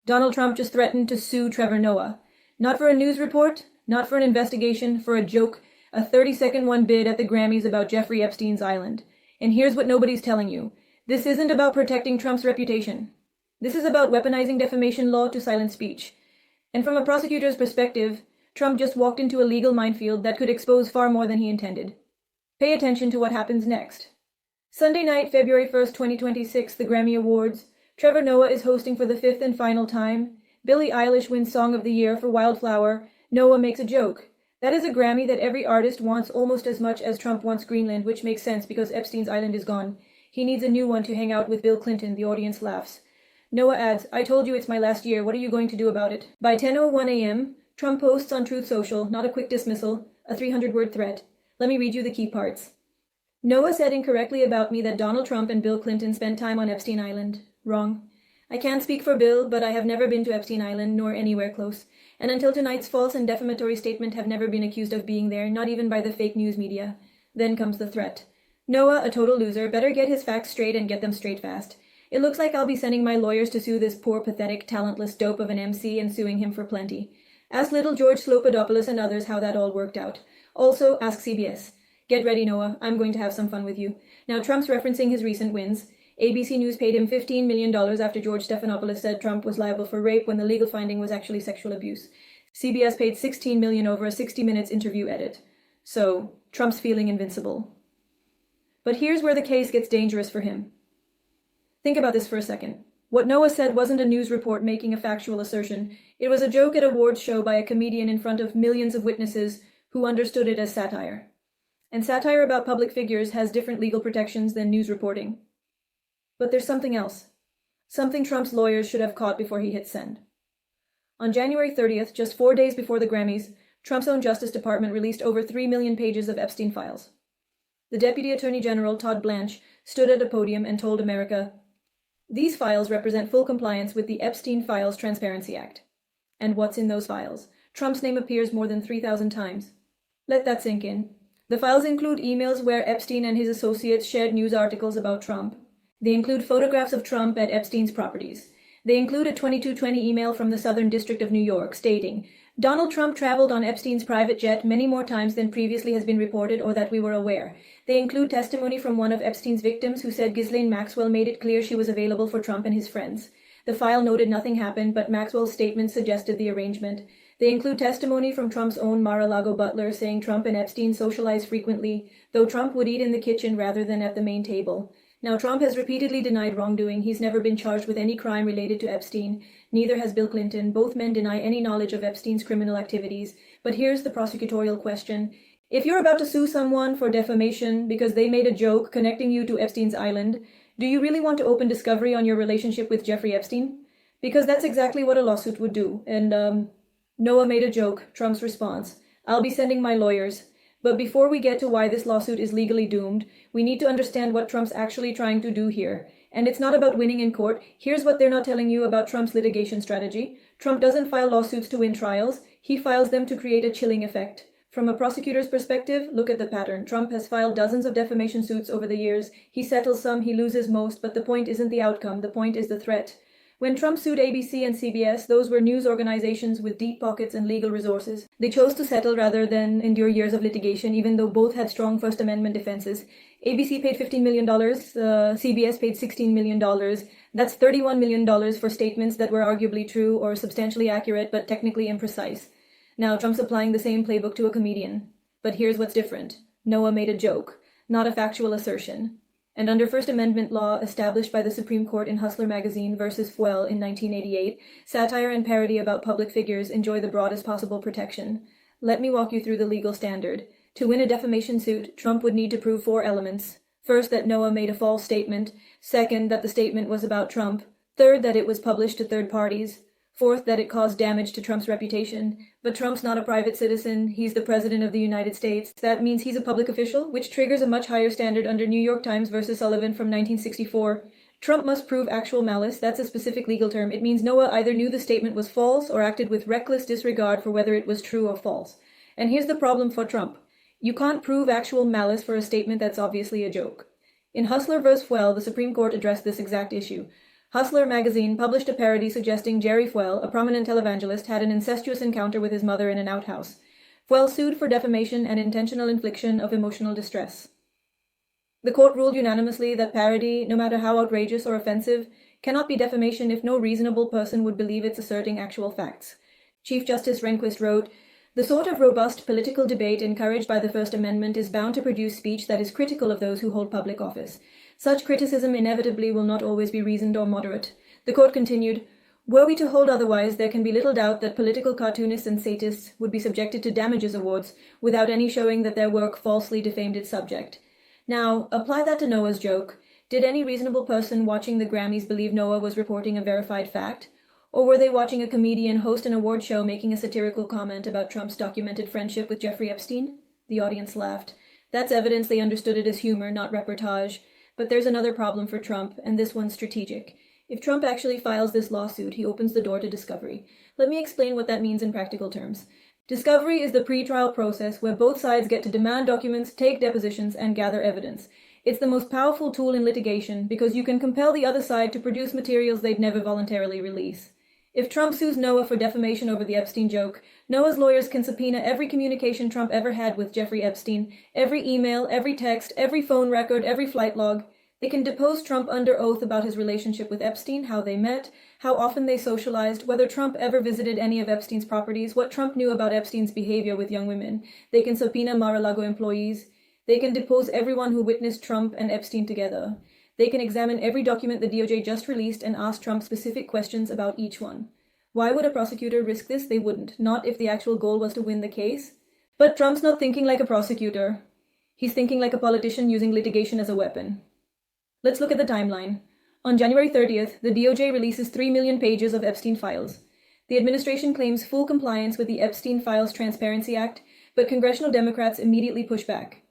Donald Trump just threatened to sue Trevor Noah. Not for a news report, not for an investigation, for a joke, a 30-second one bid at the Grammys about Jeffrey Epstein's island. And here's what nobody's telling you. This isn't about protecting Trump's reputation. This is about weaponizing defamation law to silence speech. And from a prosecutor's perspective, Trump just walked into a legal minefield that could expose far more than he intended. Pay attention to what happens next. Sunday night, February 1st, 2026, the Grammy Awards. Trevor Noah is hosting for the fifth and final time. Billie Eilish wins Song of the Year for Wildflower. Noah makes a joke. That is a Grammy that every artist wants almost as much as Trump wants Greenland, which makes sense because Epstein's island is gone. He needs a new one to hang out with Bill Clinton. The audience laughs. Noah adds, "I told you it's my last year. What are you going to do about it?" By 10:01 a.m., Trump posts on Truth Social, not a quick dismissal, a 300-word threat. Let me read you the key parts. Noah said incorrectly about me that Donald Trump and Bill Clinton spent time on Epstein Island. Wrong. I can't speak for Bill, but I have never been to Epstein Island, nor anywhere close. And until tonight's false and defamatory statement, have never been accused of being there, not even by the fake news media. Then comes the threat. Noah, a total loser, better get his facts straight and get them straight fast. It looks like I'll be sending my lawyers to sue this poor, pathetic, talentless dope of an MC and suing him for plenty. Ask little George Slopadopoulos and others how that all worked out. Also, ask CBS. Get ready, Noah. I'm going to have some fun with you. Now, Trump's referencing his recent wins. ABC News paid him $15 million after George Stephanopoulos said Trump was liable for rape when the legal finding was actually sexual abuse. CBS paid $16 million over a 60 Minutes interview edit. So, Trump's feeling invincible. But here's where the case gets dangerous for him. Think about this for a second. What Noah said wasn't a news report making a factual assertion. It was a joke at an awards show by a comedian in front of millions of witnesses who understood it as satire. And satire about public figures has different legal protections than news reporting. But there's something else. Something Trump's lawyers should have caught before he hit send. On January 30th, just 4 days before the Grammys, Trump's own Justice Department released over 3 million pages of Epstein files. The Deputy Attorney General, Todd Blanche, stood at a podium and told America, "These files represent full compliance with the Epstein Files Transparency Act." And what's in those files? Trump's name appears more than 3,000 times. Let that sink in. The files include emails where Epstein and his associates shared news articles about Trump. They include photographs of Trump at Epstein's properties. They include a 2220 email from the Southern District of New York stating, "Donald Trump traveled on Epstein's private jet many more times than previously has been reported or that we were aware." They include testimony from one of Epstein's victims who said Ghislaine Maxwell made it clear she was available for Trump and his friends. The file noted nothing happened, but Maxwell's statement suggested the arrangement. They include testimony from Trump's own Mar-a-Lago butler saying Trump and Epstein socialized frequently, though Trump would eat in the kitchen rather than at the main table. Now, Trump has repeatedly denied wrongdoing. He's never been charged with any crime related to Epstein. Neither has Bill Clinton. Both men deny any knowledge of Epstein's criminal activities. But here's the prosecutorial question. If you're about to sue someone for defamation because they made a joke connecting you to Epstein's island, do you really want to open discovery on your relationship with Jeffrey Epstein? Because that's exactly what a lawsuit would do. And, Noah made a joke, Trump's response. "I'll be sending my lawyers." But before we get to why this lawsuit is legally doomed, we need to understand what Trump's actually trying to do here. And it's not about winning in court. Here's what they're not telling you about Trump's litigation strategy. Trump doesn't file lawsuits to win trials. He files them to create a chilling effect. From a prosecutor's perspective, look at the pattern. Trump has filed dozens of defamation suits over the years. He settles some, he loses most, but the point isn't the outcome. The point is the threat. When Trump sued ABC and CBS, those were news organizations with deep pockets and legal resources. They chose to settle rather than endure years of litigation, even though both had strong First Amendment defenses. ABC paid $15 million, CBS paid $16 million. That's $31 million for statements that were arguably true or substantially accurate, but technically imprecise. Now, Trump's applying the same playbook to a comedian. But here's what's different. Noah made a joke, not a factual assertion. And under First Amendment law established by the Supreme Court in Hustler magazine versus Fuel in 1988, satire and parody about public figures enjoy the broadest possible protection. Let me walk you through the legal standard. To win a defamation suit, Trump would need to prove 4 elements. First, that Noah made a false statement. Second, that the statement was about Trump. Third, that it was published to third parties. Fourth, that it caused damage to Trump's reputation. But Trump's not a private citizen. He's the president of the United States. That means he's a public official, which triggers a much higher standard under New York Times versus Sullivan from 1964. Trump must prove actual malice. That's a specific legal term. It means Noah either knew the statement was false or acted with reckless disregard for whether it was true or false. And here's the problem for Trump. You can't prove actual malice for a statement that's obviously a joke. In Hustler vs. Fuel, the Supreme Court addressed this exact issue. Hustler magazine published a parody suggesting Jerry Fuel, a prominent televangelist, had an incestuous encounter with his mother in an outhouse. Fuel sued for defamation and intentional infliction of emotional distress. The court ruled unanimously that parody, no matter how outrageous or offensive, cannot be defamation if no reasonable person would believe it's asserting actual facts. Chief Justice Rehnquist wrote, "The sort of robust political debate encouraged by the First Amendment is bound to produce speech that is critical of those who hold public office. Such criticism inevitably will not always be reasoned or moderate." The court continued, "Were we to hold otherwise, there can be little doubt that political cartoonists and satists would be subjected to damages awards without any showing that their work falsely defamed its subject." Now, apply that to Noah's joke. Did any reasonable person watching the Grammys believe Noah was reporting a verified fact? Or were they watching a comedian host an award show making a satirical comment about Trump's documented friendship with Jeffrey Epstein? The audience laughed. That's evidence they understood it as humor, not reportage. But there's another problem for Trump, and this one's strategic. If Trump actually files this lawsuit, he opens the door to discovery. Let me explain what that means in practical terms. Discovery is the pre-trial process where both sides get to demand documents, take depositions, and gather evidence. It's the most powerful tool in litigation because you can compel the other side to produce materials they'd never voluntarily release. If Trump sues Noah for defamation over the Epstein joke, Noah's lawyers can subpoena every communication Trump ever had with Jeffrey Epstein, every email, every text, every phone record, every flight log. They can depose Trump under oath about his relationship with Epstein, how they met, how often they socialized, whether Trump ever visited any of Epstein's properties, what Trump knew about Epstein's behavior with young women. They can subpoena Mar-a-Lago employees. They can depose everyone who witnessed Trump and Epstein together. They can examine every document the DOJ just released and ask Trump specific questions about each one. Why would a prosecutor risk this? They wouldn't. Not if the actual goal was to win the case. But Trump's not thinking like a prosecutor. He's thinking like a politician using litigation as a weapon. Let's look at the timeline. On January 30th, the DOJ releases 3 million pages of Epstein files. The administration claims full compliance with the Epstein Files Transparency Act, but congressional Democrats immediately push back.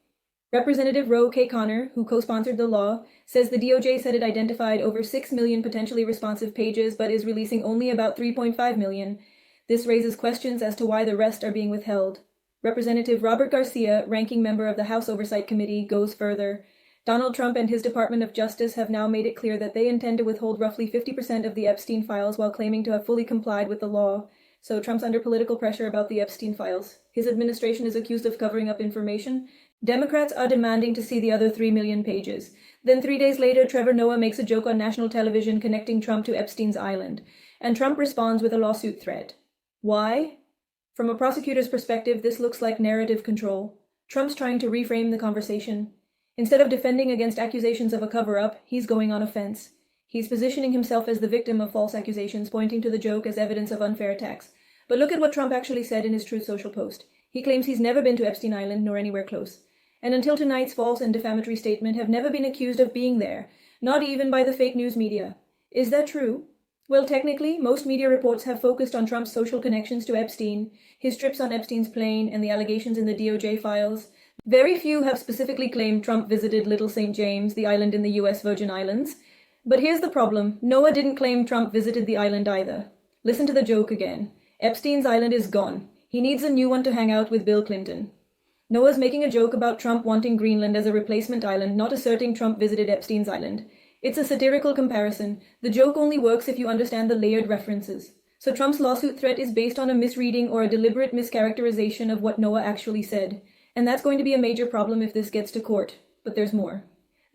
Representative Roe K. Connor, who co-sponsored the law, says the DOJ said it identified over 6 million potentially responsive pages but is releasing only about 3.5 million. This raises questions as to why the rest are being withheld. Representative Robert Garcia, ranking member of the House Oversight Committee, goes further. Donald Trump and his Department of Justice have now made it clear that they intend to withhold roughly 50% of the Epstein files while claiming to have fully complied with the law. So Trump's under political pressure about the Epstein files. His administration is accused of covering up information. Democrats are demanding to see the other 3 million pages. Then 3 days later, Trevor Noah makes a joke on national television connecting Trump to Epstein's island. And Trump responds with a lawsuit threat. Why? From a prosecutor's perspective, this looks like narrative control. Trump's trying to reframe the conversation. Instead of defending against accusations of a cover-up, he's going on offense. He's positioning himself as the victim of false accusations, pointing to the joke as evidence of unfair attacks. But look at what Trump actually said in his Truth Social post. He claims he's never been to Epstein Island, nor anywhere close. And until tonight's false and defamatory statement have never been accused of being there, not even by the fake news media. Is that true? Well, technically, most media reports have focused on Trump's social connections to Epstein, his trips on Epstein's plane, and the allegations in the DOJ files. Very few have specifically claimed Trump visited Little St. James, the island in the U.S. Virgin Islands. But here's the problem. Noah didn't claim Trump visited the island either. Listen to the joke again. Epstein's island is gone. He needs a new one to hang out with Bill Clinton. Noah's making a joke about Trump wanting Greenland as a replacement island, not asserting Trump visited Epstein's island. It's a satirical comparison. The joke only works if you understand the layered references. So Trump's lawsuit threat is based on a misreading or a deliberate mischaracterization of what Noah actually said. And that's going to be a major problem if this gets to court. But there's more.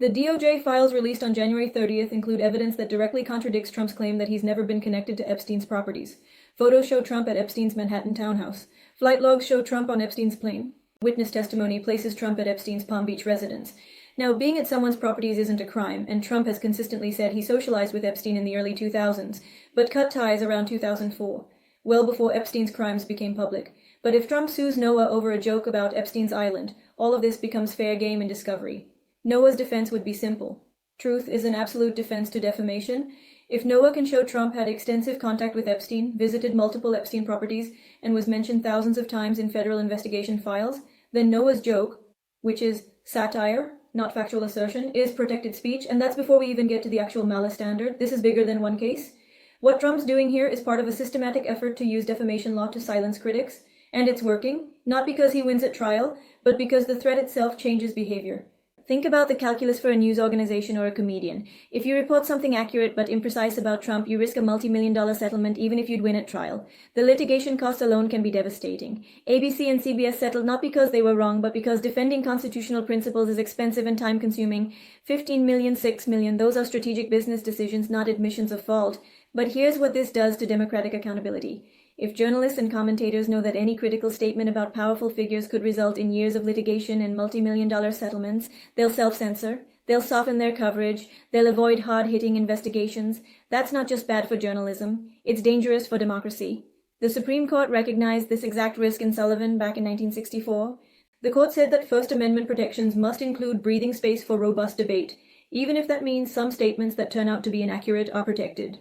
The DOJ files released on January 30th include evidence that directly contradicts Trump's claim that he's never been connected to Epstein's properties. Photos show Trump at Epstein's Manhattan townhouse. Flight logs show Trump on Epstein's plane. Witness testimony places Trump at Epstein's Palm Beach residence. Now, being at someone's properties isn't a crime, and Trump has consistently said he socialized with Epstein in the early 2000s, but cut ties around 2004, well before Epstein's crimes became public. But if Trump sues Noah over a joke about Epstein's island, all of this becomes fair game in discovery. Noah's defense would be simple. Truth is an absolute defense to defamation. If Noah can show Trump had extensive contact with Epstein, visited multiple Epstein properties, and was mentioned thousands of times in federal investigation files, then Noah's joke, which is satire, not factual assertion, is protected speech, and that's before we even get to the actual malice standard. This is bigger than one case. What Trump's doing here is part of a systematic effort to use defamation law to silence critics. And it's working, not because he wins at trial, but because the threat itself changes behavior. Think about the calculus for a news organization or a comedian. If you report something accurate but imprecise about Trump, you risk a multi-million-dollar settlement even if you'd win at trial. The litigation cost alone can be devastating. ABC and CBS settled not because they were wrong, but because defending constitutional principles is expensive and time-consuming. 15 million, 6 million, those are strategic business decisions, not admissions of fault. But here's what this does to democratic accountability. If journalists and commentators know that any critical statement about powerful figures could result in years of litigation and multi-million-dollar settlements, they'll self-censor, they'll soften their coverage, they'll avoid hard-hitting investigations. That's not just bad for journalism, it's dangerous for democracy. The Supreme Court recognized this exact risk in Sullivan back in 1964. The court said that First Amendment protections must include breathing space for robust debate, even if that means some statements that turn out to be inaccurate are protected.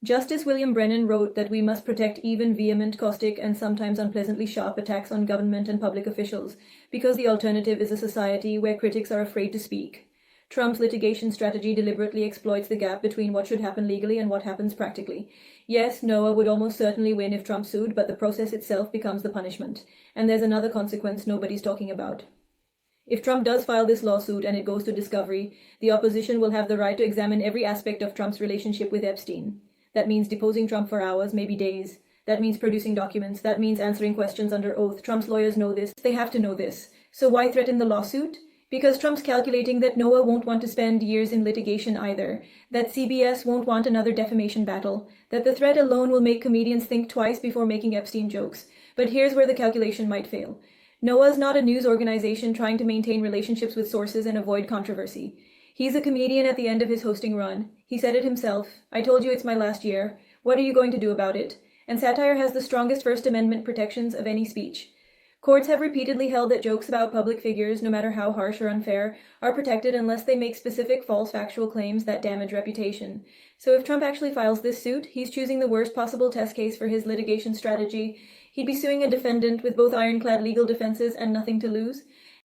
Justice William Brennan wrote that we must protect even vehement, caustic, and sometimes unpleasantly sharp attacks on government and public officials, because the alternative is a society where critics are afraid to speak. Trump's litigation strategy deliberately exploits the gap between what should happen legally and what happens practically. Yes, Noah would almost certainly win if Trump sued, but the process itself becomes the punishment. And there's another consequence nobody's talking about. If Trump does file this lawsuit and it goes to discovery, the opposition will have the right to examine every aspect of Trump's relationship with Epstein. That means deposing Trump for hours, maybe days. That means producing documents. That means answering questions under oath. Trump's lawyers know this. They have to know this. So why threaten the lawsuit? Because Trump's calculating that Noah won't want to spend years in litigation either. That CBS won't want another defamation battle. That the threat alone will make comedians think twice before making Epstein jokes. But here's where the calculation might fail. Noah's not a news organization trying to maintain relationships with sources and avoid controversy. He's a comedian at the end of his hosting run. He said it himself. I told you it's my last year. What are you going to do about it? And satire has the strongest First Amendment protections of any speech. Courts have repeatedly held that jokes about public figures, no matter how harsh or unfair, are protected unless they make specific false factual claims that damage reputation. So if Trump actually files this suit, he's choosing the worst possible test case for his litigation strategy. He'd be suing a defendant with both ironclad legal defenses and nothing to lose.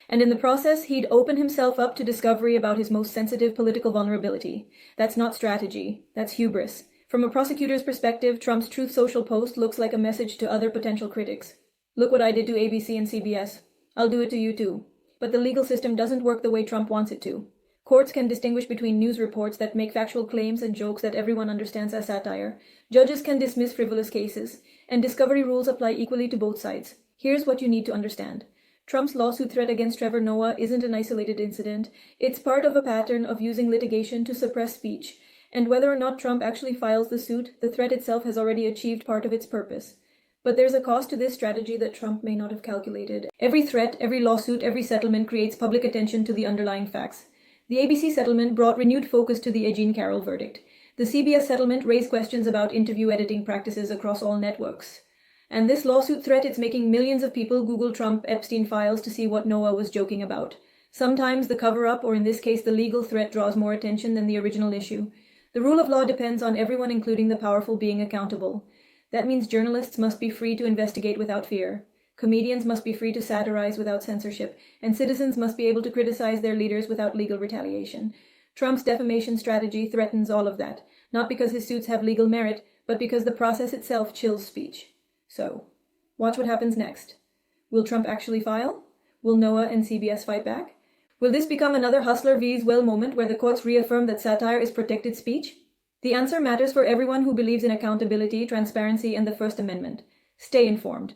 And in the process, he'd open himself up to discovery about his most sensitive political vulnerability. That's not strategy. That's hubris. From a prosecutor's perspective, Trump's Truth Social post looks like a message to other potential critics. Look what I did to ABC and CBS. I'll do it to you too. But the legal system doesn't work the way Trump wants it to. Courts can distinguish between news reports that make factual claims and jokes that everyone understands as satire. Judges can dismiss frivolous cases. And discovery rules apply equally to both sides. Here's what you need to understand. Trump's lawsuit threat against Trevor Noah isn't an isolated incident. It's part of a pattern of using litigation to suppress speech. And whether or not Trump actually files the suit, the threat itself has already achieved part of its purpose. But there's a cost to this strategy that Trump may not have calculated. Every threat, every lawsuit, every settlement creates public attention to the underlying facts. The ABC settlement brought renewed focus to the Jean Carroll verdict. The CBS settlement raised questions about interview editing practices across all networks. And this lawsuit threat, it's making millions of people Google Trump Epstein files to see what Noah was joking about. Sometimes the cover-up, or in this case the legal threat, draws more attention than the original issue. The rule of law depends on everyone, including the powerful, being accountable. That means journalists must be free to investigate without fear. Comedians must be free to satirize without censorship. And citizens must be able to criticize their leaders without legal retaliation. Trump's defamation strategy threatens all of that, not because his suits have legal merit, but because the process itself chills speech. So, watch what happens next. Will Trump actually file? Will Noah and CBS fight back? Will this become another Hustler vs. Well moment where the courts reaffirm that satire is protected speech? The answer matters for everyone who believes in accountability, transparency, and the First Amendment. Stay informed.